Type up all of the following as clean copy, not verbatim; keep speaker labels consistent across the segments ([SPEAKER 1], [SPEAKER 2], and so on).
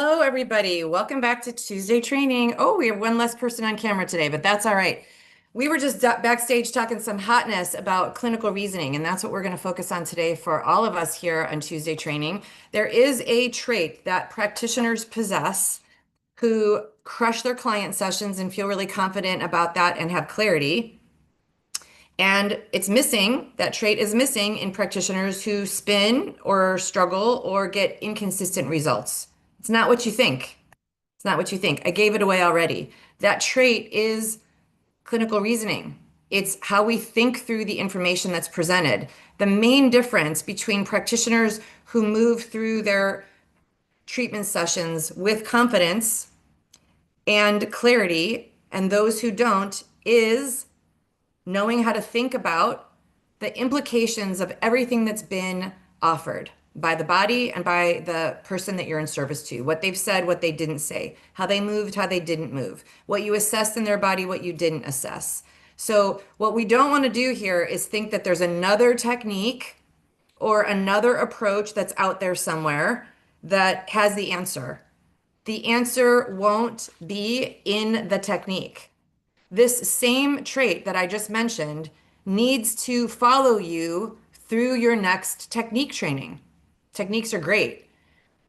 [SPEAKER 1] Hello, everybody. Welcome back to Tuesday training. Oh, we have one less person on camera today, but that's all right. We were just backstage talking some hotness about clinical reasoning, and that's what we're going to focus on today for all of us here on Tuesday training. There is a trait that practitioners possess who crush their client sessions and feel really confident about that and have clarity. And it's missing, that trait is missing in practitioners who spin or struggle or get inconsistent results. It's not what you think. It's not what you think. I gave it away already. That trait is clinical reasoning. It's how we think through the information that's presented. The main difference between practitioners who move through their treatment sessions with confidence and clarity and those who don't is knowing how to think about the implications of everything that's been offered by the body and by the person that you're in service to, what they've said, what they didn't say, how they moved, how they didn't move, what you assessed in their body, what you didn't assess. So, what we don't want to do here is think that there's another technique or another approach that's out there somewhere that has the answer. The answer won't be in the technique. This same trait that I just mentioned needs to follow you through your next technique training. Techniques are great.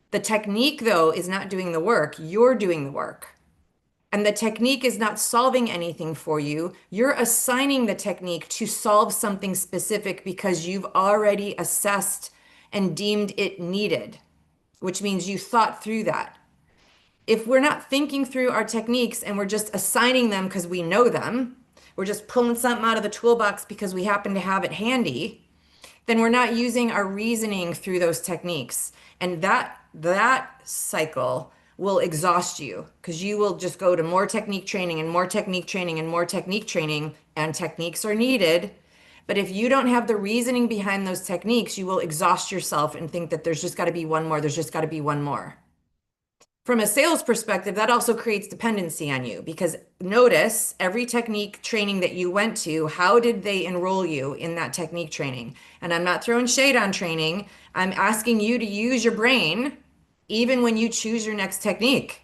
[SPEAKER 1] The technique, though, is not doing the work. You're doing the work. And the technique is not solving anything for you. You're assigning the technique to solve something specific because you've already assessed and deemed it needed, which means you thought through that. If we're not thinking through our techniques and we're just assigning them because we know them, we're just pulling something out of the toolbox because we happen to have it handy, then we're not using our reasoning through those techniques. And that cycle will exhaust you because you will just go to more technique training and more technique training and more technique training, and techniques are needed. But if you don't have the reasoning behind those techniques, you will exhaust yourself and think that there's just got to be one more, there's just got to be one more. From a sales perspective, that also creates dependency on you because notice every technique training that you went to, how did they enroll you in that technique training? And I'm not throwing shade on training. I'm asking you to use your brain even when you choose your next technique.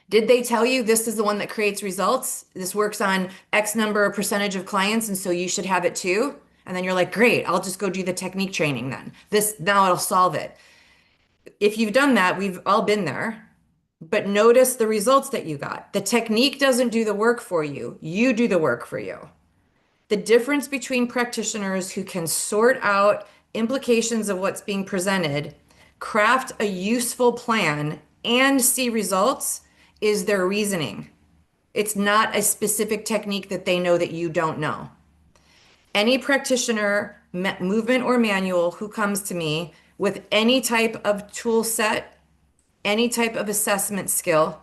[SPEAKER 1] Did they tell you this is the one that creates results? This works on X number of percentage of clients, and so you should have it too? And then you're like, great, I'll just go do the technique training then. This now it'll solve it. If you've done that, we've all been there, but notice the results that you got. The technique doesn't do the work for you. You do the work for you. The difference between practitioners who can sort out implications of what's being presented, craft a useful plan, and see results is their reasoning. It's not a specific technique that they know that you don't know. Any practitioner, movement or manual, who comes to me with any type of tool set, any type of assessment skill,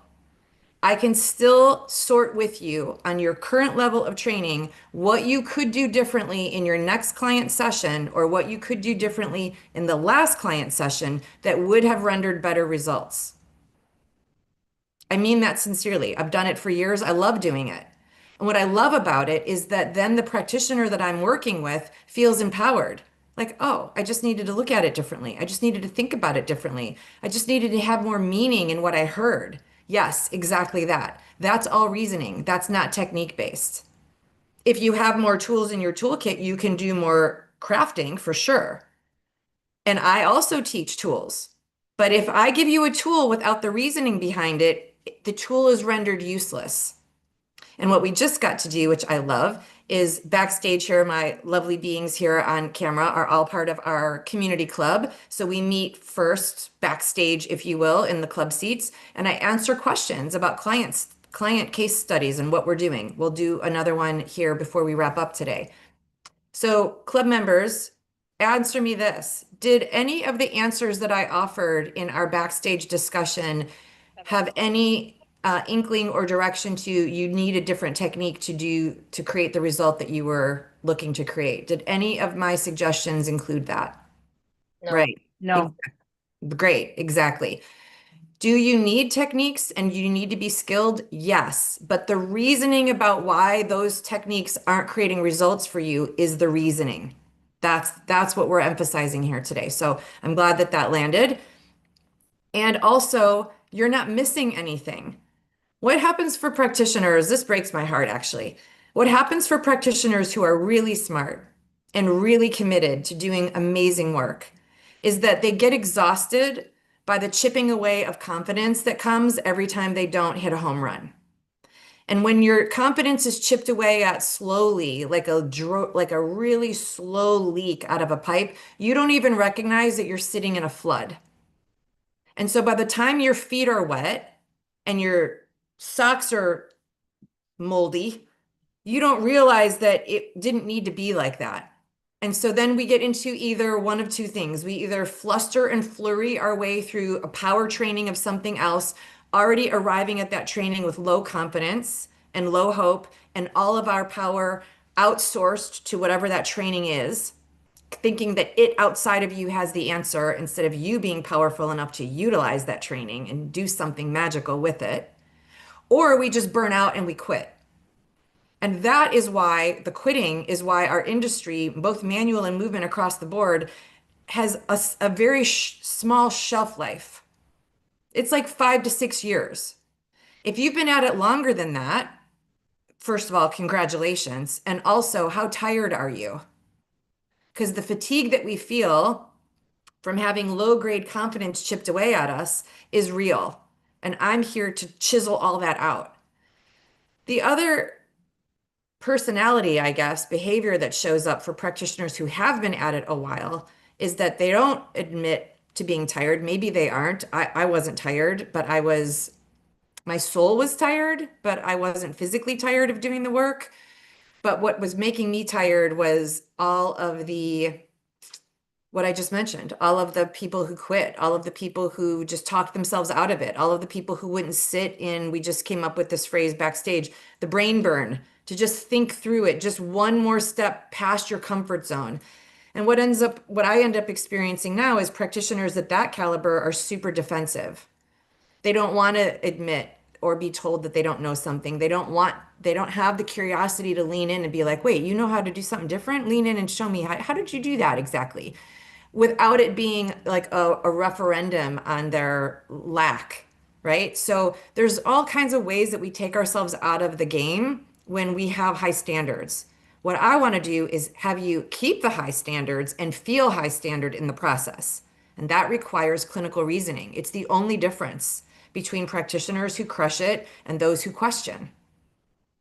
[SPEAKER 1] I can still sort with you on your current level of training what you could do differently in your next client session or what you could do differently in the last client session that would have rendered better results. I mean that sincerely. I've done it for years. I love doing it. And what I love about it is that then the practitioner that I'm working with feels empowered. Like, oh, I just needed to look at it differently. I just needed to think about it differently. I just needed to have more meaning in what I heard. Yes, exactly that. That's all reasoning. That's not technique based. If you have more tools in your toolkit, you can do more crafting for sure. And I also teach tools. But if I give you a tool without the reasoning behind it, the tool is rendered useless. And what we just got to do, which I love, is backstage here, my lovely beings here on camera are all part of our community club. So we meet first backstage, if you will, in the club seats, and I answer questions about client case studies and what we're doing. We'll do another one here before we wrap up today. So club members, answer me this. Did any of the answers that I offered in our backstage discussion have any inkling or direction to you need a different technique to create the result that you were looking to create? Did any of my suggestions include that?
[SPEAKER 2] No.
[SPEAKER 1] Right.
[SPEAKER 3] No.
[SPEAKER 1] Great. Exactly. Do you need techniques and you need to be skilled? Yes. But the reasoning about why those techniques aren't creating results for you is the reasoning. That's what we're emphasizing here today. So I'm glad that that landed. And also, you're not missing anything. What happens for practitioners? This breaks my heart, actually. What happens for practitioners who are really smart and really committed to doing amazing work is that they get exhausted by the chipping away of confidence that comes every time they don't hit a home run. And when your confidence is chipped away at slowly, like a really slow leak out of a pipe, you don't even recognize that you're sitting in a flood. And so by the time your feet are wet and your socks are moldy, you don't realize that it didn't need to be like that. And so then we get into either one of two things. We either fluster and flurry our way through a power training of something else, already arriving at that training with low confidence and low hope, and all of our power outsourced to whatever that training is, thinking that it outside of you has the answer instead of you being powerful enough to utilize that training and do something magical with it. Or we just burn out and we quit. And that is why the quitting is why our industry, both manual and movement across the board, has a very small shelf life. It's like 5 to 6 years. If you've been at it longer than that, first of all, congratulations. And also, how tired are you? Because the fatigue that we feel from having low grade confidence chipped away at us is real. And I'm here to chisel all that out. The other personality, I guess, behavior that shows up for practitioners who have been at it a while is that they don't admit to being tired. Maybe they aren't. I wasn't tired, but my soul was tired, but I wasn't physically tired of doing the work. But what was making me tired was all of what I just mentioned, all of the people who quit, all of the people who just talked themselves out of it, all of the people who wouldn't sit in, we just came up with this phrase backstage, the brain burn, to just think through it, just one more step past your comfort zone. And what I end up experiencing now is practitioners at that caliber are super defensive. They don't want to admit or be told that they don't know something. They don't have the curiosity to lean in and be like, wait, you know how to do something different? Lean in and show me how did you do that exactly? Without it being like a referendum on their lack, right? So there's all kinds of ways that we take ourselves out of the game when we have high standards. What I want to do is have you keep the high standards and feel high standard in the process. And that requires clinical reasoning. It's the only difference between practitioners who crush it and those who question.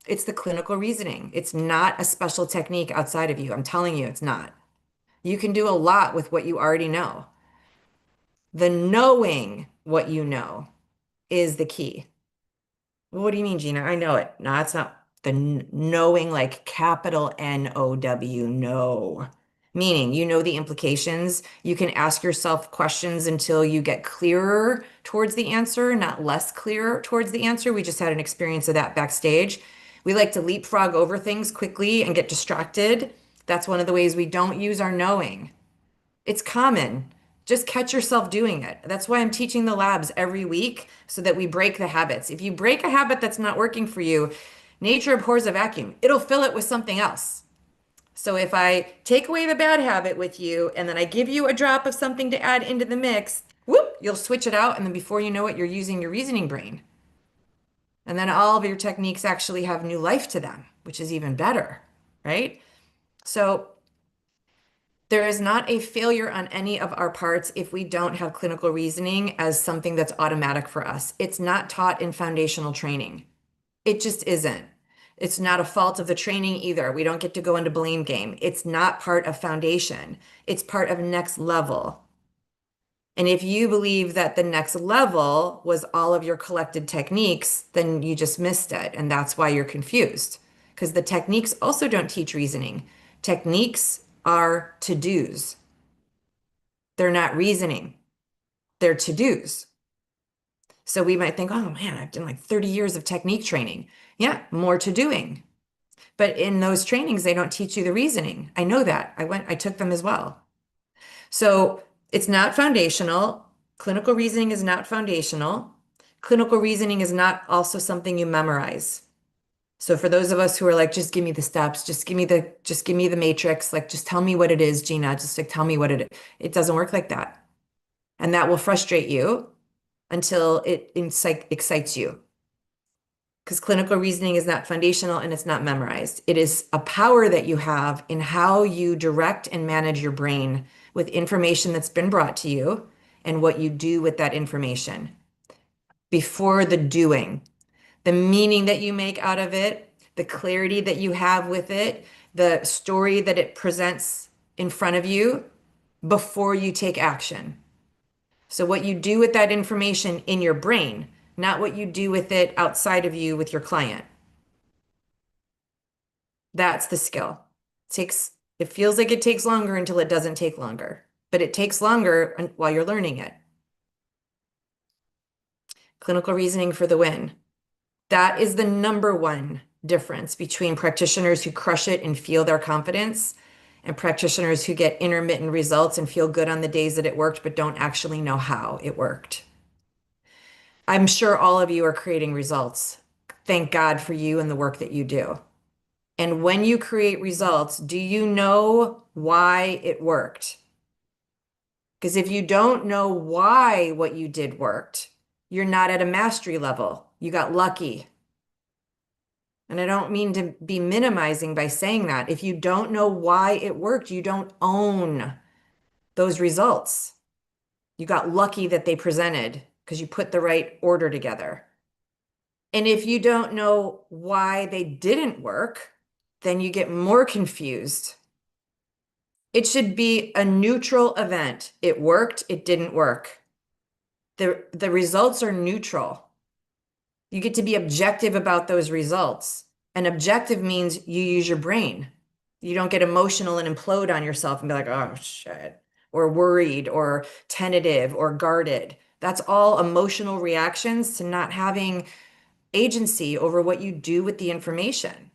[SPEAKER 1] It's the clinical reasoning. It's not a special technique outside of you. I'm telling you, it's not. You can do a lot with what you already know. The knowing what you know is the key. Well, what do you mean, Gina? I know it. No, it's not the knowing like capital N-O-W, know. Meaning you know the implications. You can ask yourself questions until you get clearer towards the answer, not less clear towards the answer. We just had an experience of that backstage. We like to leapfrog over things quickly and get distracted. That's one of the ways we don't use our knowing. It's common. Just catch yourself doing it. That's why I'm teaching the labs every week so that we break the habits. If you break a habit that's not working for you, nature abhors a vacuum. It'll fill it with something else. So if I take away the bad habit with you and then I give you a drop of something to add into the mix, whoop, you'll switch it out. And then before you know it, you're using your reasoning brain. And then all of your techniques actually have new life to them, which is even better, right? So there is not a failure on any of our parts if we don't have clinical reasoning as something that's automatic for us. It's not taught in foundational training. It just isn't. It's not a fault of the training either. We don't get to go into blame game. It's not part of foundation. It's part of next level. And if you believe that the next level was all of your collected techniques, then you just missed it. And that's why you're confused. Because the techniques also don't teach reasoning. Techniques are to-dos. They're not reasoning. They're to-dos. So we might think, oh man, I've done like 30 years of technique training. Yeah, more to doing. But in those trainings, they don't teach you the reasoning. I know that. I took them as well. So it's not foundational. Clinical reasoning is not foundational. Clinical reasoning is not also something you memorize. So for those of us who are like, just give me the steps, just give me the matrix, like just tell me what it is, Gina, just like tell me what it is. It doesn't work like that. And that will frustrate you until it excites you. Because clinical reasoning is not foundational and it's not memorized. It is a power that you have in how you direct and manage your brain with information that's been brought to you and what you do with that information before the doing, the meaning that you make out of it, the clarity that you have with it, the story that it presents in front of you before you take action. So, what you do with that information in your brain, not what you do with it outside of you with your client. That's the skill. It feels like it takes longer until it doesn't take longer, but it takes longer while you're learning it. Clinical reasoning for the win. That is the number one difference between practitioners who crush it and feel their confidence and practitioners who get intermittent results and feel good on the days that it worked, but don't actually know how it worked. I'm sure all of you are creating results. Thank God for you and the work that you do. And when you create results, do you know why it worked? Because if you don't know why what you did worked, you're not at a mastery level. You got lucky. And I don't mean to be minimizing by saying that. If you don't know why it worked, you don't own those results. You got lucky that they presented because you put the right order together. And if you don't know why they didn't work, then you get more confused. It should be a neutral event. It worked, it didn't work. The results are neutral. You get to be objective about those results. And objective means you use your brain. You don't get emotional and implode on yourself and be like, oh, shit, or worried or tentative or guarded. That's all emotional reactions to not having agency over what you do with the information.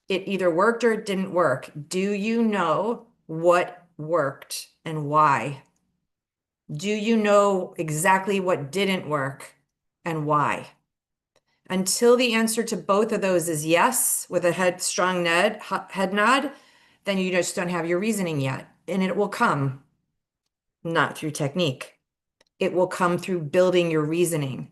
[SPEAKER 1] It either worked or it didn't work. Do you know what worked and why? Do you know exactly what didn't work and why? Until the answer to both of those is yes, with a head nod, then you just don't have your reasoning yet. And it will come, not through technique. It will come through building your reasoning.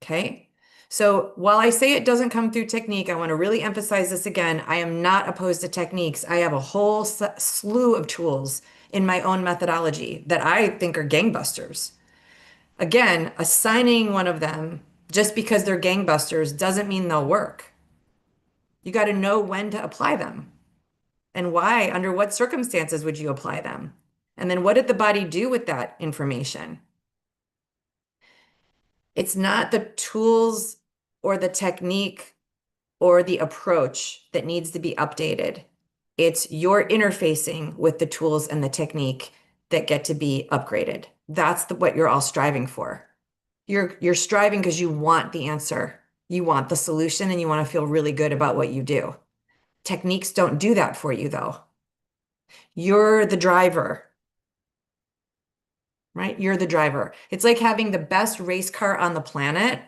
[SPEAKER 1] Okay? So while I say it doesn't come through technique, I want to really emphasize this again. I am not opposed to techniques. I have a whole slew of tools in my own methodology that I think are gangbusters. Again, assigning one of them just because they're gangbusters doesn't mean they'll work. You got to know when to apply them and why, under what circumstances would you apply them? And then what did the body do with that information? It's not the tools or the technique or the approach that needs to be updated. It's your interfacing with the tools and the technique that get to be upgraded. That's what you're all striving for. You're striving because you want the answer. You want the solution and you want to feel really good about what you do. Techniques don't do that for you though. You're the driver, right? You're the driver. It's like having the best race car on the planet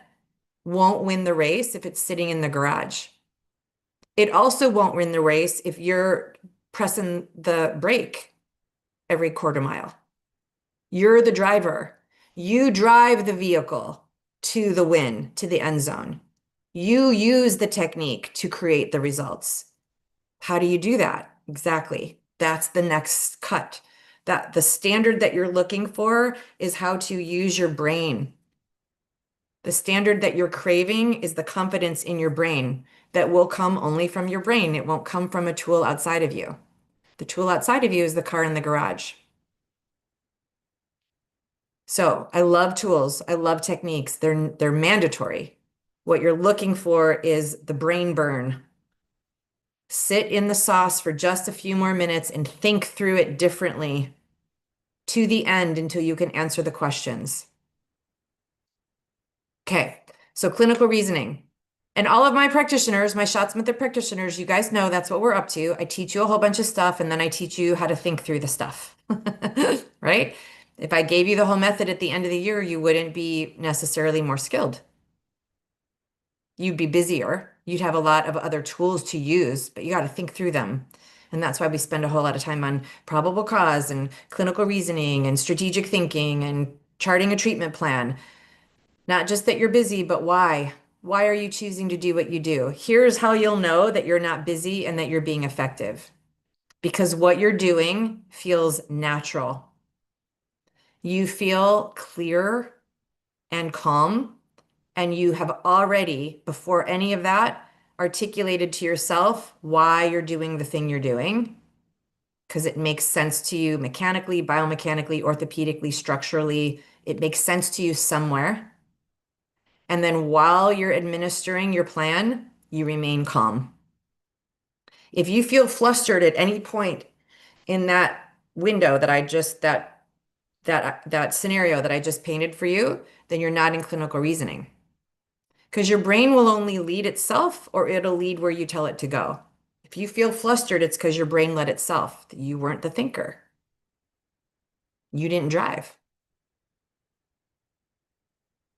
[SPEAKER 1] won't win the race if it's sitting in the garage. It also won't win the race if you're pressing the brake every quarter mile. You're the driver. You drive the vehicle to the win, to the end zone. You use the technique to create the results. How do you do that? Exactly. That's the next cut. That the standard that you're looking for is how to use your brain. The standard that you're craving is the confidence in your brain that will come only from your brain. It won't come from a tool outside of you. The tool outside of you is the car in the garage. So I love tools. I love techniques. They're mandatory. What you're looking for is the brain burn. Sit in the sauce for just a few more minutes and think through it differently to the end until you can answer the questions. Okay, so clinical reasoning. And all of my practitioners, my shots method practitioners, you guys know that's what we're up to. I teach you a whole bunch of stuff and then I teach you how to think through the stuff, right? If I gave you the whole method at the end of the year, you wouldn't be necessarily more skilled. You'd be busier. You'd have a lot of other tools to use, but you got to think through them. And that's why we spend a whole lot of time on probable cause and clinical reasoning and strategic thinking and charting a treatment plan. Not just that you're busy, but why? Why are you choosing to do what you do? Here's how you'll know that you're not busy and that you're being effective. Because what you're doing feels natural. You feel clear and calm, and you have already, before any of that, articulated to yourself why you're doing the thing you're doing. Because it makes sense to you mechanically, biomechanically, orthopedically, structurally. It makes sense to you somewhere. And then while you're administering your plan, you remain calm. If you feel flustered at any point in that window that I just that scenario that I just painted for you, then you're not in clinical reasoning. Because your brain will only lead itself or it'll lead where you tell it to go. If you feel flustered, it's because your brain led itself. You weren't the thinker. You didn't drive.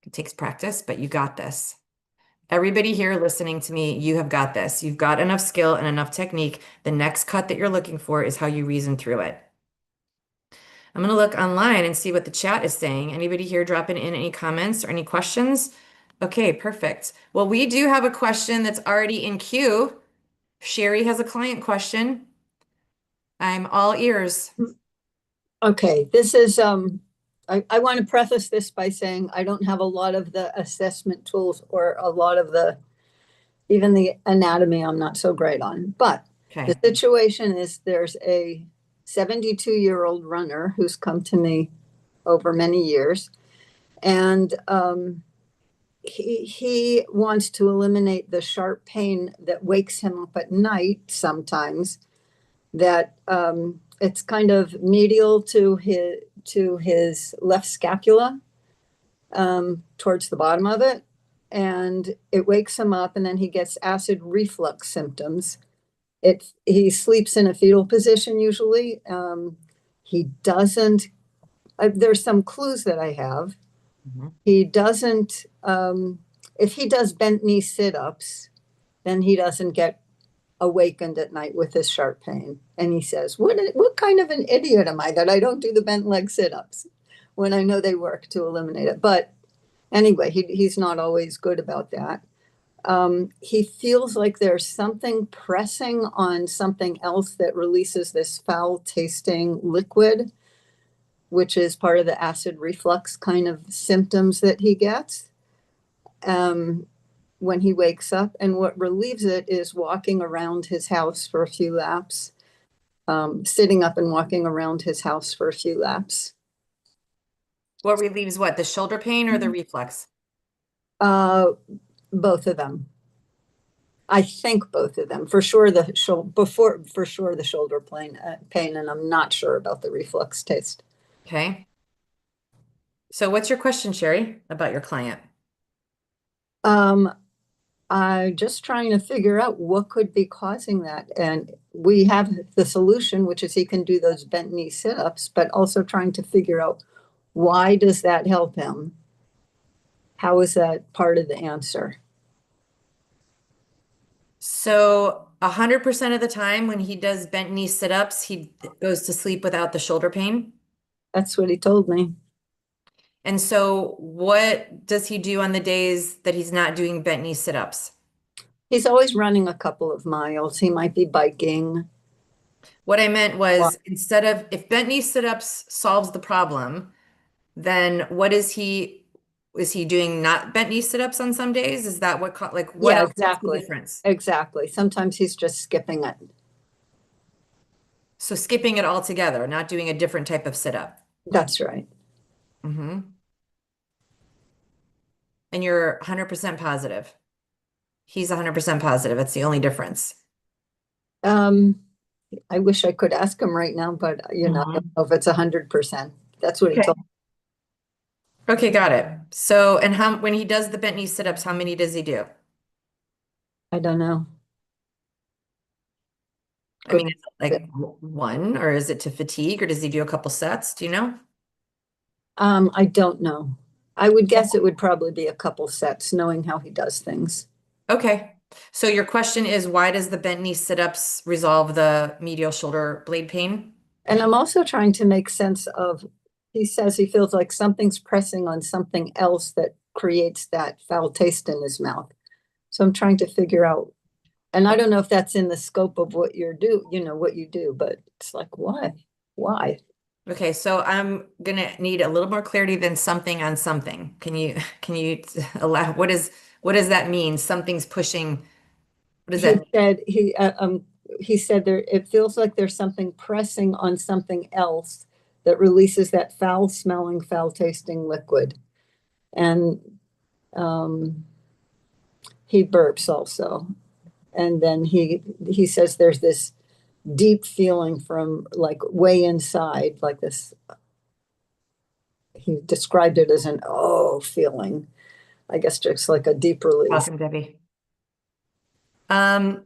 [SPEAKER 1] It takes practice, but you got this. Everybody here listening to me, you have got this. You've got enough skill and enough technique. The next cut that you're looking for is how you reason through it. I'm going to look online and see what the chat is saying. Anybody here dropping in any comments or any questions? Okay, perfect. Well, we do have a question that's already in queue. Sherry has a client question. I'm all ears.
[SPEAKER 2] Okay, this is I want to preface this by saying I don't have a lot of the assessment tools or a lot of the even the anatomy I'm not so great on. But the
[SPEAKER 1] Okay.
[SPEAKER 2] situation is there's a 72-year-old runner who's come to me over many years, and he wants to eliminate the sharp pain that wakes him up at night sometimes. That it's kind of medial to his left scapula, towards the bottom of it, and it wakes him up, and then he gets acid reflux symptoms. He sleeps in a fetal position usually. He doesn't. There's some clues that I have.
[SPEAKER 1] Mhm.
[SPEAKER 2] He doesn't. If he does bent knee sit-ups, then he doesn't get awakened at night with this sharp pain. And he says, what kind of an idiot am I that I don't do the bent leg sit-ups when I know they work to eliminate it? But anyway, he's not always good about that. He feels like there's something pressing on something else that releases this foul tasting liquid, which is part of the acid reflux kind of symptoms that he gets. When he wakes up, and what relieves it is walking around his house for a few laps, sitting up and walking around his house for a few laps.
[SPEAKER 1] What relieves what? The shoulder pain or the reflex?
[SPEAKER 2] Uh, both of them. I think both of them. For sure the shoulder before for sure the shoulder pain, and I'm not sure about the reflux taste.
[SPEAKER 1] Okay. So what's your question, Sherry, about your client?
[SPEAKER 2] Um, I'm just trying to figure out what could be causing that. And we have the solution, which is he can do those bent knee sit-ups, but also trying to figure out why does that help him? How is that part of the answer?
[SPEAKER 1] So 100% of the time when he does bent knee sit-ups, he goes to sleep without the shoulder pain.
[SPEAKER 2] That's what he told me.
[SPEAKER 1] And so what does he do on the days that he's not doing bent knee sit-ups?
[SPEAKER 2] He's always running a couple of miles. He might be biking.
[SPEAKER 1] What I meant was instead of if bent knee sit-ups solves the problem, then what is he doing not bent knee sit-ups on some days? Is that like what
[SPEAKER 2] Yeah,
[SPEAKER 1] else? What's the
[SPEAKER 2] exactly.
[SPEAKER 1] difference?
[SPEAKER 2] Exactly. Sometimes he's just skipping it.
[SPEAKER 1] So skipping it altogether, not doing a different type of sit-up.
[SPEAKER 2] That's right.
[SPEAKER 1] Mm-hmm. And you're 100% positive. He's 100% positive. That's the only difference.
[SPEAKER 2] Um, I wish I could ask him right now, but I don't
[SPEAKER 1] Mhm.
[SPEAKER 2] know if it's 100%. That's what he
[SPEAKER 1] Okay.
[SPEAKER 2] told me.
[SPEAKER 1] Okay, got it. So, and how when he does the bent knee sit-ups, how many does he do?
[SPEAKER 2] I don't know.
[SPEAKER 1] I mean,
[SPEAKER 2] Good.
[SPEAKER 1] is it like one, or is it to fatigue, or does he do a couple sets? Do you know?
[SPEAKER 2] I don't know. I would guess it would probably be a couple sets, knowing how he does things.
[SPEAKER 1] Okay. So your question is, why does the bent knee sit-ups resolve the medial shoulder blade pain?
[SPEAKER 2] And I'm also trying to make sense of he says he feels like something's pressing on something else that creates that foul taste in his mouth. So I'm trying to figure out, and I don't know if that's in the scope of what what you do, but it's like, why? Why?
[SPEAKER 1] Okay, so I'm gonna need a little more clarity than something on something. Can you allow what does that mean? Something's pushing. What does that
[SPEAKER 2] He
[SPEAKER 1] mean?
[SPEAKER 2] said he said there it feels like there's something pressing on something else that releases that foul smelling, foul tasting liquid. And um, he burps also. And then he says there's this deep feeling from like way inside, like this. He described it as an oh feeling. I guess just like a deep release.
[SPEAKER 1] Welcome, Debbie. Um,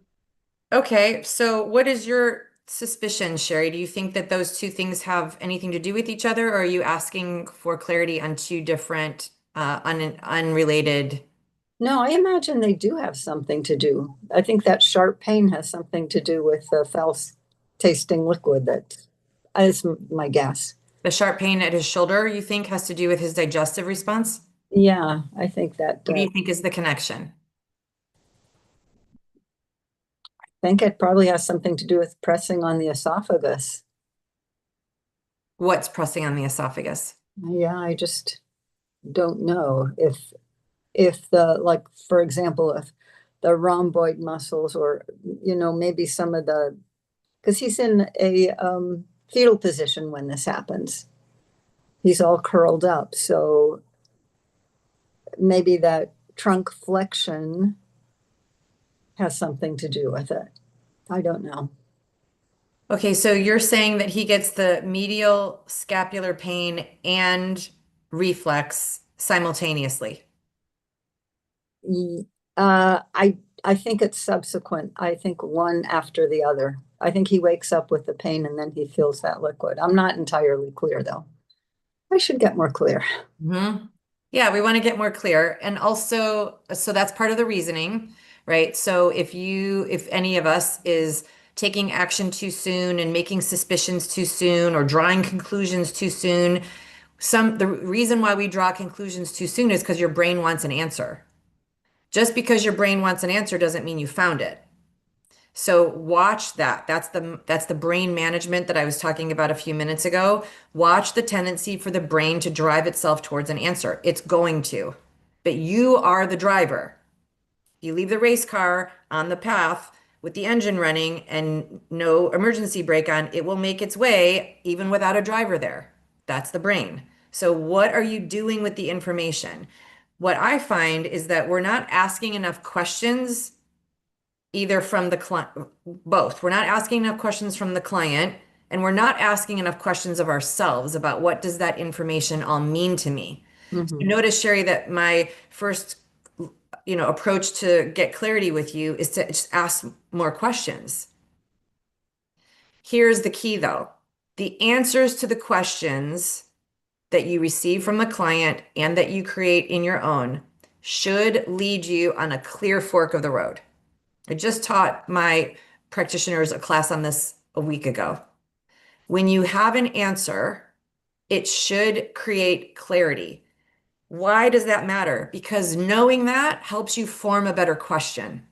[SPEAKER 1] okay, so what is your suspicion, Sherry? Do you think that those two things have anything to do with each other, or are you asking for clarity on two different, unrelated?
[SPEAKER 2] No, I imagine they do have something to do. I think that sharp pain has something to do with the foul tasting liquid. That is my guess.
[SPEAKER 1] The sharp pain at his shoulder, you think, has to do with his digestive response?
[SPEAKER 2] Yeah, I think that.
[SPEAKER 1] What do you think is the connection?
[SPEAKER 2] I think it probably has something to do with pressing on the esophagus.
[SPEAKER 1] What's pressing on the esophagus?
[SPEAKER 2] Yeah, I just don't know if the like for example if the rhomboid muscles or maybe some of the because he's in a fetal position when this happens. He's all curled up, so maybe that trunk flexion has something to do with it. I don't know.
[SPEAKER 1] Okay, so you're saying that he gets the medial scapular pain and reflex simultaneously.
[SPEAKER 2] I think it's subsequent. I think one after the other. I think he wakes up with the pain and then he feels that liquid. I'm not entirely clear though. I should get more clear.
[SPEAKER 1] Hmm. Yeah, we want to get more clear. And also, so that's part of the reasoning, right? So if any of us is taking action too soon and making suspicions too soon or drawing conclusions too soon, the reason why we draw conclusions too soon is because your brain wants an answer. Just because your brain wants an answer doesn't mean you found it. So watch that. That's the brain management that I was talking about a few minutes ago. Watch the tendency for the brain to drive itself towards an answer. It's going to. But you are the driver. You leave the race car on the path with the engine running and no emergency brake on, it will make its way even without a driver there. That's the brain. So what are you doing with the information? What I find is that we're not asking enough questions either from the client, both. We're not asking enough questions from the client, and we're not asking enough questions of ourselves about what does that information all mean to me. So
[SPEAKER 2] Mhm.
[SPEAKER 1] notice, Sherry, that my first, approach to get clarity with you is to just ask more questions. Here's the key, though. The answers to the questions that you receive from the client and that you create in your own should lead you on a clear fork of the road. I just taught my practitioners a class on this a week ago. When you have an answer, it should create clarity. Why does that matter? Because knowing that helps you form a better question.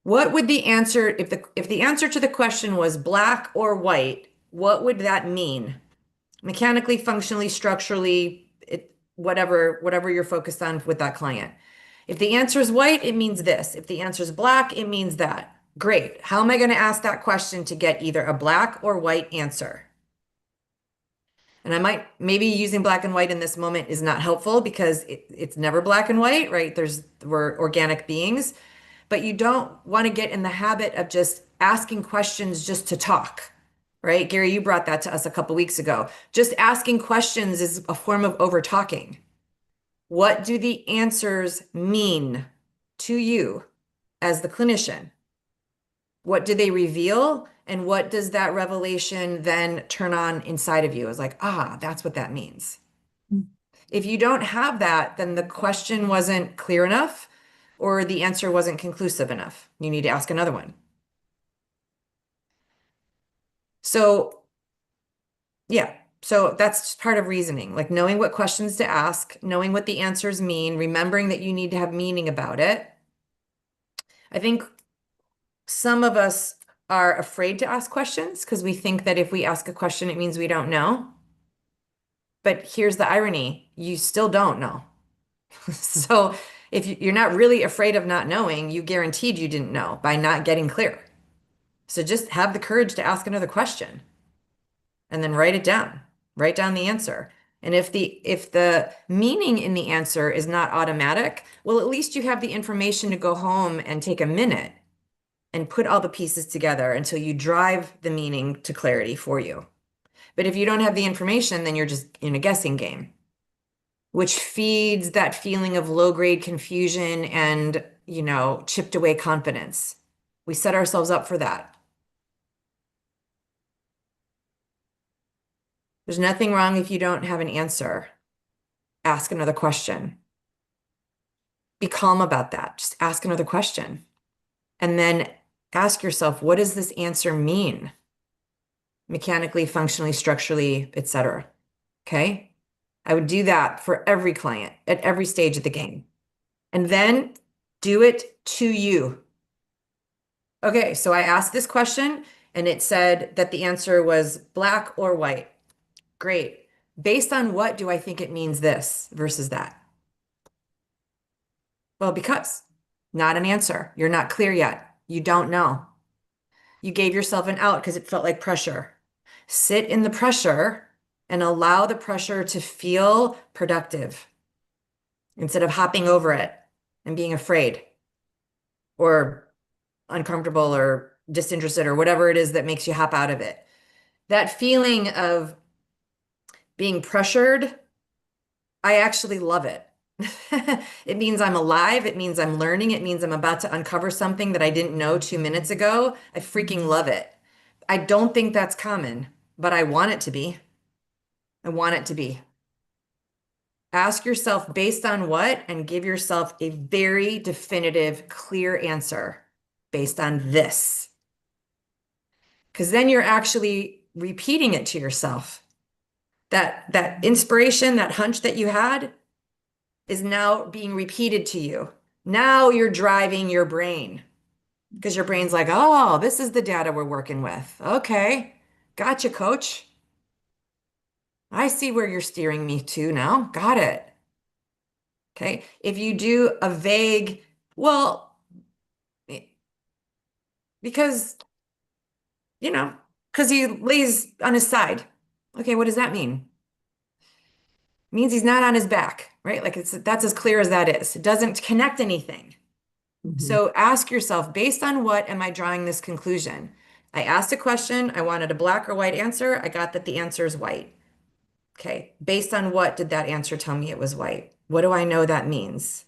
[SPEAKER 1] What would the answer, if the answer to the question was black or white, what would that mean? Mechanically, functionally, structurally, whatever you're focused on with that client. If the answer is white, it means this. If the answer is black, it means that. Great. How am I going to ask that question to get either a black or white answer? And maybe using black and white in this moment is not helpful because it's never black and white, right? We're organic beings, but you don't want to get in the habit of just asking questions just to talk, right? Gary, you brought that to us a couple weeks ago. Just asking questions is a form of over talking. What do the answers mean to you as the clinician? What do they reveal? And what does that revelation then turn on inside of you? It's like, that's what that means. If you don't have that, then the question wasn't clear enough or the answer wasn't conclusive enough. You need to ask another one. So Yeah. So that's part of reasoning, like knowing what questions to ask, knowing what the answers mean, remembering that you need to have meaning about it. I think some of us are afraid to ask questions because we think that if we ask a question, it means we don't know. But here's the irony, you still don't know. So if you're not really afraid of not knowing, you guaranteed you didn't know by not getting clear. So just have the courage to ask another question and then write it down. Write down the answer. And if the meaning in the answer is not automatic, well, at least you have the information to go home and take a minute and put all the pieces together until you drive the meaning to clarity for you. But if you don't have the information, then you're just in a guessing game, which feeds that feeling of low grade confusion and, chipped away confidence. We set ourselves up for that. There's nothing wrong if you don't have an answer. Ask another question. Be calm about that. Just ask another question. And then ask yourself, what does this answer mean? Mechanically, functionally, structurally, etc. Okay? I would do that for every client at every stage of the game. And then do it to you. Okay, so I asked this question and it said that the answer was black or white. Great. Based on what do I think it means this versus that? Well, because not an answer. You're not clear yet. You don't know. You gave yourself an out because it felt like pressure. Sit in the pressure and allow the pressure to feel productive instead of hopping over it and being afraid or uncomfortable or disinterested or whatever it is that makes you hop out of it. That feeling of being pressured, I actually love it. It means I'm alive. It means I'm learning. It means I'm about to uncover something that I didn't know 2 minutes ago. I freaking love it. I don't think that's common, but I want it to be. I want it to be. Ask yourself based on what and give yourself a very definitive, clear answer based on this. Because then you're actually repeating it to yourself. That inspiration, that hunch that you had is now being repeated to you. Now you're driving your brain because your brain's like, oh, this is the data we're working with. Okay, gotcha, coach. I see where you're steering me to now. Got it. Okay. If you do a vague, well, because, because he lays on his side. Okay, what does that mean? It means he's not on his back, right? Like that's as clear as that is. It doesn't connect anything.
[SPEAKER 2] Mhm.
[SPEAKER 1] So ask yourself, based on what am I drawing this conclusion? I asked a question, I wanted a black or white answer. I got that the answer is white. Okay. Based on what did that answer tell me it was white? What do I know that means?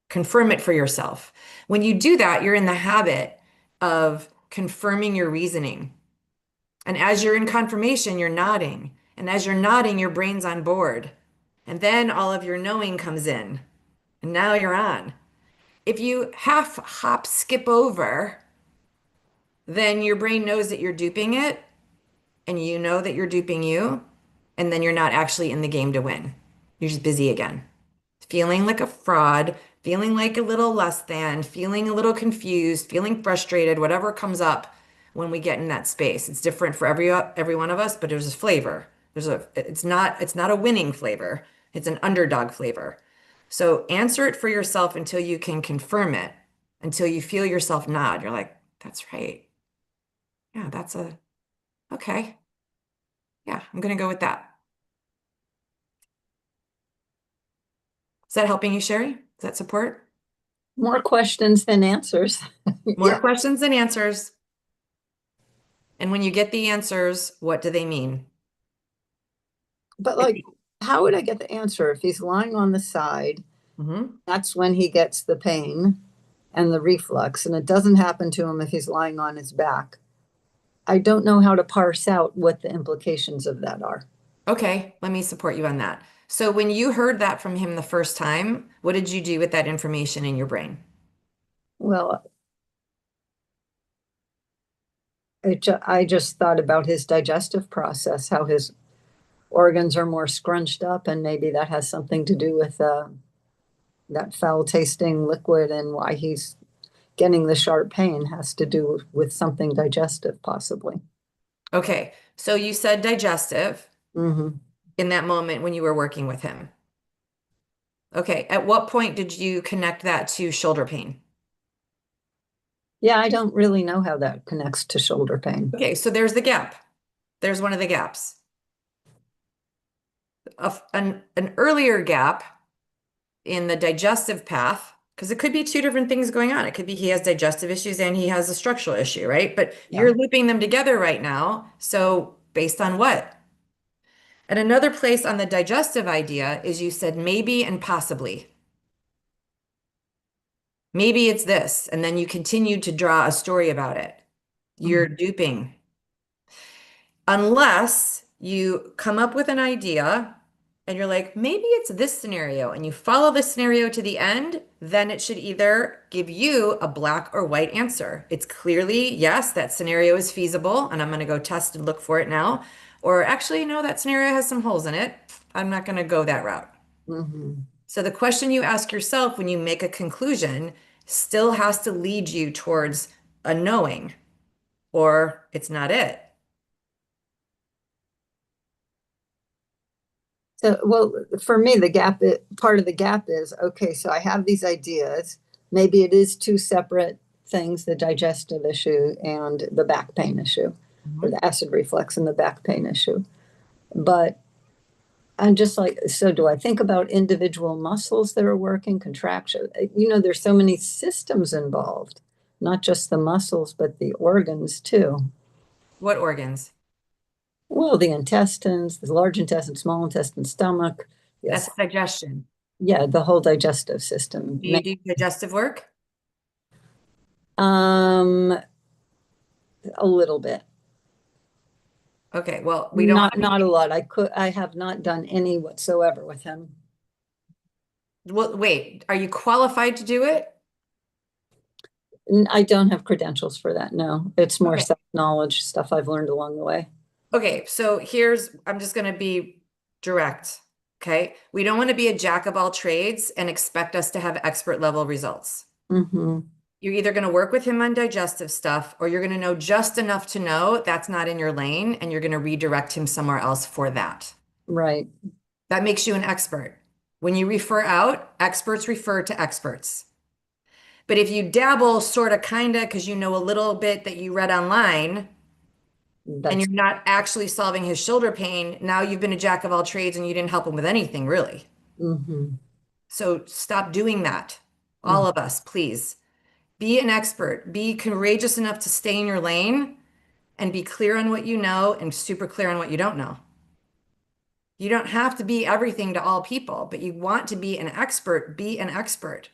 [SPEAKER 1] Confirm it for yourself. When you do that, you're in the habit of confirming your reasoning. And as you're in confirmation, you're nodding. And as you're nodding, your brain's on board. And then all of your knowing comes in. And now you're on. If you half hop, skip over, then your brain knows that you're duping it and you know that you're duping you. And then you're not actually in the game to win. You're just busy again, feeling like a fraud, feeling like a little less than, feeling a little confused, feeling frustrated, whatever comes up when we get in that space. It's different for every one of us, but there's a flavor. It's not a winning flavor. It's an underdog flavor. So answer it for yourself until you can confirm it, until you feel yourself nod. You're like, that's right. Yeah, okay. Yeah, I'm gonna go with that. Is that helping you, Sherry? Is that support?
[SPEAKER 2] More questions than answers.
[SPEAKER 1] More
[SPEAKER 2] Yeah.
[SPEAKER 1] questions than answers. And when you get the answers, what do they mean?
[SPEAKER 2] But like, how would I get the answer if he's lying on the side?
[SPEAKER 1] Mhm.
[SPEAKER 2] That's when he gets the pain and the reflux, and it doesn't happen to him if he's lying on his back. I don't know how to parse out what the implications of that are.
[SPEAKER 1] Okay, let me support you on that. So when you heard that from him the first time, what did you do with that information in your brain?
[SPEAKER 2] Well, I just thought about his digestive process, how his organs are more scrunched up, and maybe that has something to do with that foul tasting liquid, and why he's getting the sharp pain has to do with something digestive, possibly.
[SPEAKER 1] Okay, so you said digestive
[SPEAKER 2] Hmm.
[SPEAKER 1] in that moment when you were working with him. Okay, at what point did you connect that to shoulder pain?
[SPEAKER 2] Yeah, I don't really know how that connects to shoulder pain.
[SPEAKER 1] Okay, so there's the gap. There's one of the gaps. An earlier gap in the digestive path, because it could be two different things going on. It could be he has digestive issues and he has a structural issue, right? But
[SPEAKER 2] Yeah.
[SPEAKER 1] you're looping them together right now. So based on what? And another place on the digestive idea is you said maybe and possibly. Maybe it's this. And then you continue to draw a story about it. You're
[SPEAKER 2] Mhm.
[SPEAKER 1] duping. Unless you come up with an idea and you're like, maybe it's this scenario, and you follow the scenario to the end, then it should either give you a black or white answer. It's clearly, yes, that scenario is feasible, and I'm going to go test and look for it now. Or actually, no, that scenario has some holes in it. I'm not going to go that route.
[SPEAKER 2] Mhm.
[SPEAKER 1] So the question you ask yourself when you make a conclusion still has to lead you towards a knowing, or it's not it.
[SPEAKER 2] So, well, for me, part of the gap is okay. So I have these ideas. Maybe it is two separate things: the digestive issue and the back pain issue, or
[SPEAKER 1] Mhm.
[SPEAKER 2] the acid reflux and the back pain issue. But I'm just like, so do I think about individual muscles that are working, contraction? There's so many systems involved, not just the muscles, but the organs too.
[SPEAKER 1] What organs?
[SPEAKER 2] Well, the intestines, the large intestine, small intestine, stomach.
[SPEAKER 1] That's
[SPEAKER 2] Yes.
[SPEAKER 1] digestion.
[SPEAKER 2] Yeah, the whole digestive system.
[SPEAKER 1] Do you do digestive work?
[SPEAKER 2] Um, a little bit.
[SPEAKER 1] Okay, well, we don't want
[SPEAKER 2] Not
[SPEAKER 1] to
[SPEAKER 2] not a
[SPEAKER 1] be,
[SPEAKER 2] lot. I have not done any whatsoever with him.
[SPEAKER 1] well, wait, are you qualified to do it?
[SPEAKER 2] I don't have credentials for that. No, it's more
[SPEAKER 1] Okay.
[SPEAKER 2] self-knowledge stuff I've learned along the way.
[SPEAKER 1] Okay, so I'm just going to be direct. Okay. We don't want to be a jack of all trades and expect us to have expert level results.
[SPEAKER 2] Hmm.
[SPEAKER 1] You're either going to work with him on digestive stuff or you're going to know just enough to know that's not in your lane and you're going to redirect him somewhere else for that.
[SPEAKER 2] Right.
[SPEAKER 1] That makes you an expert. When you refer out, experts refer to experts. But if you dabble sort of kind of because you know a little bit that you read online and
[SPEAKER 2] That's
[SPEAKER 1] you're not actually solving his shoulder pain, now you've been a jack of all trades and you didn't help him with anything really.
[SPEAKER 2] hmm
[SPEAKER 1] So stop doing that.
[SPEAKER 2] hmm
[SPEAKER 1] All of us, please. Be an expert. Be courageous enough to stay in your lane and be clear on what you know and super clear on what you don't know. You don't have to be everything to all people, but you want to be an expert.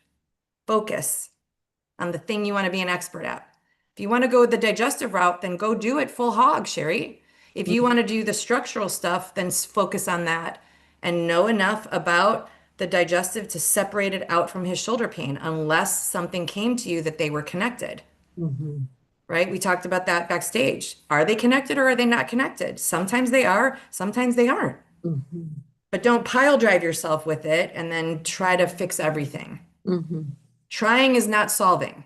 [SPEAKER 1] Focus on the thing you want to be an expert at. If you want to go the digestive route, then go do it full hog, Sherry. If you want to do the structural stuff, then focus on that and know enough about the digestive to separate it out from his shoulder pain, unless something came to you that they were connected,
[SPEAKER 2] hmm
[SPEAKER 1] right? We talked about that backstage. Are they connected or are they not connected? Sometimes they are, sometimes they aren't.
[SPEAKER 2] hmm
[SPEAKER 1] But don't pile drive yourself with it and then try to fix everything.
[SPEAKER 2] hmm
[SPEAKER 1] Trying is not solving.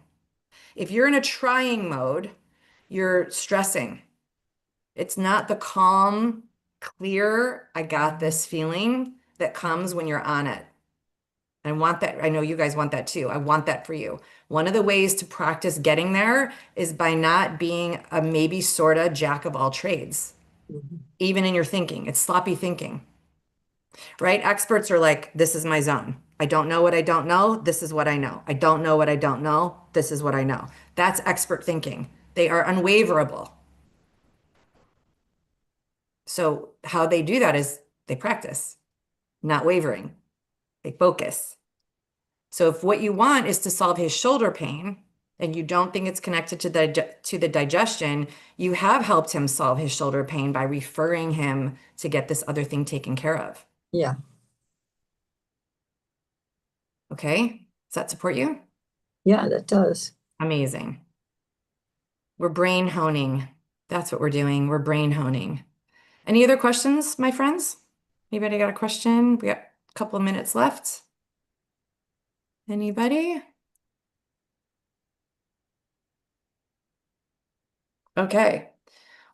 [SPEAKER 1] If you're in a trying mode, you're stressing. It's not the calm, clear, I got this feeling that comes when you're on it. I want that. I know you guys want that too. I want that for you. One of the ways to practice getting there is by not being a maybe sorta jack of all trades,
[SPEAKER 2] hmm
[SPEAKER 1] even in your thinking. It's sloppy thinking, right? Experts are like, this is my zone. I don't know what I don't know. This is what I know. I don't know what I don't know. This is what I know. That's expert thinking. They are unwaverable. So, how they do that is they practice, not wavering. They focus. So, if what you want is to solve his shoulder pain and you don't think it's connected to the digestion, you have helped him solve his shoulder pain by referring him to get this other thing taken care of.
[SPEAKER 2] Yeah.
[SPEAKER 1] Okay? Does that support you?
[SPEAKER 2] Yeah, that does.
[SPEAKER 1] Amazing. We're brain honing. That's what we're doing. We're brain honing. Any other questions, my friends? Anybody got a question? We got a couple of minutes left. Anybody? Okay.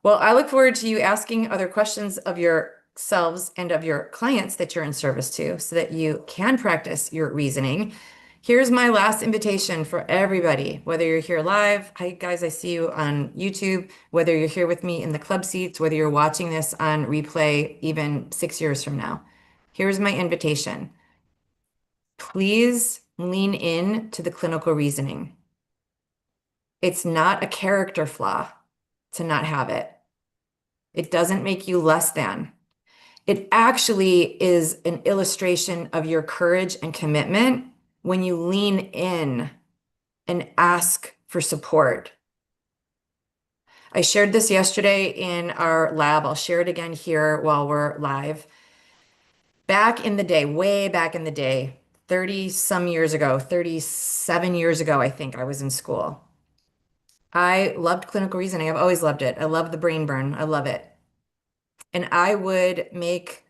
[SPEAKER 1] Well, I look forward to you asking other questions of yourselves and of your clients that you're in service to so that you can practice your reasoning. Here's my last invitation for everybody, whether you're here live, hi guys, I see you on YouTube, whether you're here with me in the club seats, whether you're watching this on replay even 6 years from now. Here's my invitation. Please lean in to the clinical reasoning. It's not a character flaw to not have it. It doesn't make you less than. It actually is an illustration of your courage and commitment when you lean in and ask for support. I shared this yesterday in our lab. I'll share it again here while we're live. Back in the day, way back in the day, 30 some years ago, 37 years ago, I think I was in school. I loved clinical reasoning. I've always loved it. I love the brain burn. I love it. And I would make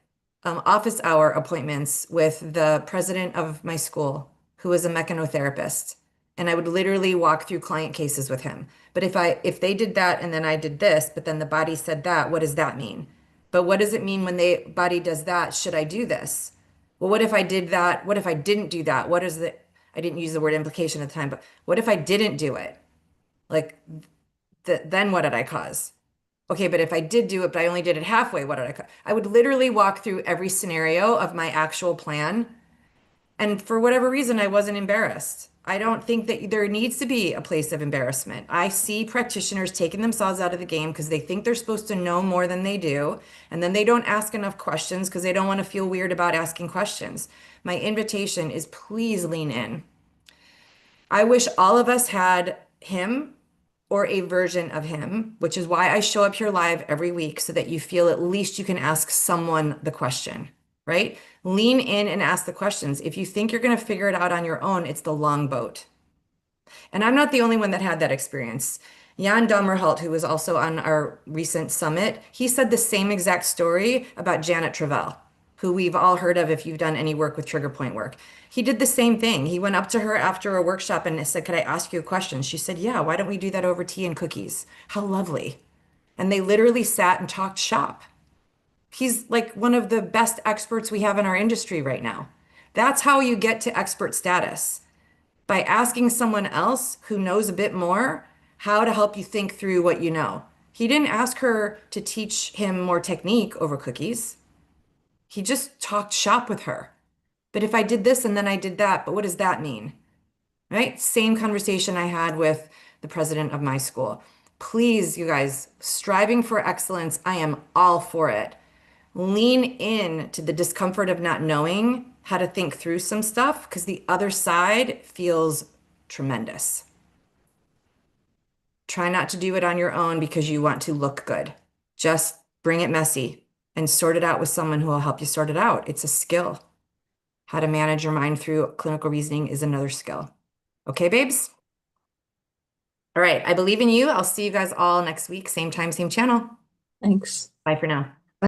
[SPEAKER 1] office hour appointments with the president of my school, who was a mechanotherapist. And I would literally walk through client cases with him. But if they did that and then I did this, but then the body said that, what does that mean? But what does it mean when the body does that? Should I do this? Well, what if I did that? What if I didn't do that? What is the, I didn't use the word implication at the time, but what if I didn't do it? Like, then what did I cause? Okay, but if I did do it, but I only did it halfway, what did I cause? I would literally walk through every scenario of my actual plan. And for whatever reason, I wasn't embarrassed. I don't think that there needs to be a place of embarrassment. I see practitioners taking themselves out of the game because they think they're supposed to know more than they do. And then they don't ask enough questions because they don't want to feel weird about asking questions. My invitation is please lean in. I wish all of us had him or a version of him, which is why I show up here live every week so that you feel at least you can ask someone the question, right? Lean in and ask the questions. If you think you're going to figure it out on your own, it's the long boat. And I'm not the only one that had that experience. Jan Dommerhalt, who was also on our recent summit, he said the same exact story about Janet Travell, who we've all heard of if you've done any work with trigger point work. He did the same thing. He went up to her after a workshop and said, "Could I ask you a question?" She said, "Yeah, why don't we do that over tea and cookies?" How lovely. And they literally sat and talked shop. He's like one of the best experts we have in our industry right now. That's how you get to expert status, by asking someone else who knows a bit more how to help you think through what you know. He didn't ask her to teach him more technique over cookies. He just talked shop with her. But if I did this and then I did that, but what does that mean? Right? Same conversation I had with the president of my school. Please, you guys, striving for excellence, I am all for it. Lean in to the discomfort of not knowing how to think through some stuff because the other side feels tremendous. Try not to do it on your own because you want to look good. Just bring it messy and sort it out with someone who will help you sort it out. It's a skill. How to manage your mind through clinical reasoning is another skill. Okay, babes? All right, I believe in you. I'll see you guys all next week, same time, same channel.
[SPEAKER 2] Thanks.
[SPEAKER 1] Bye for now.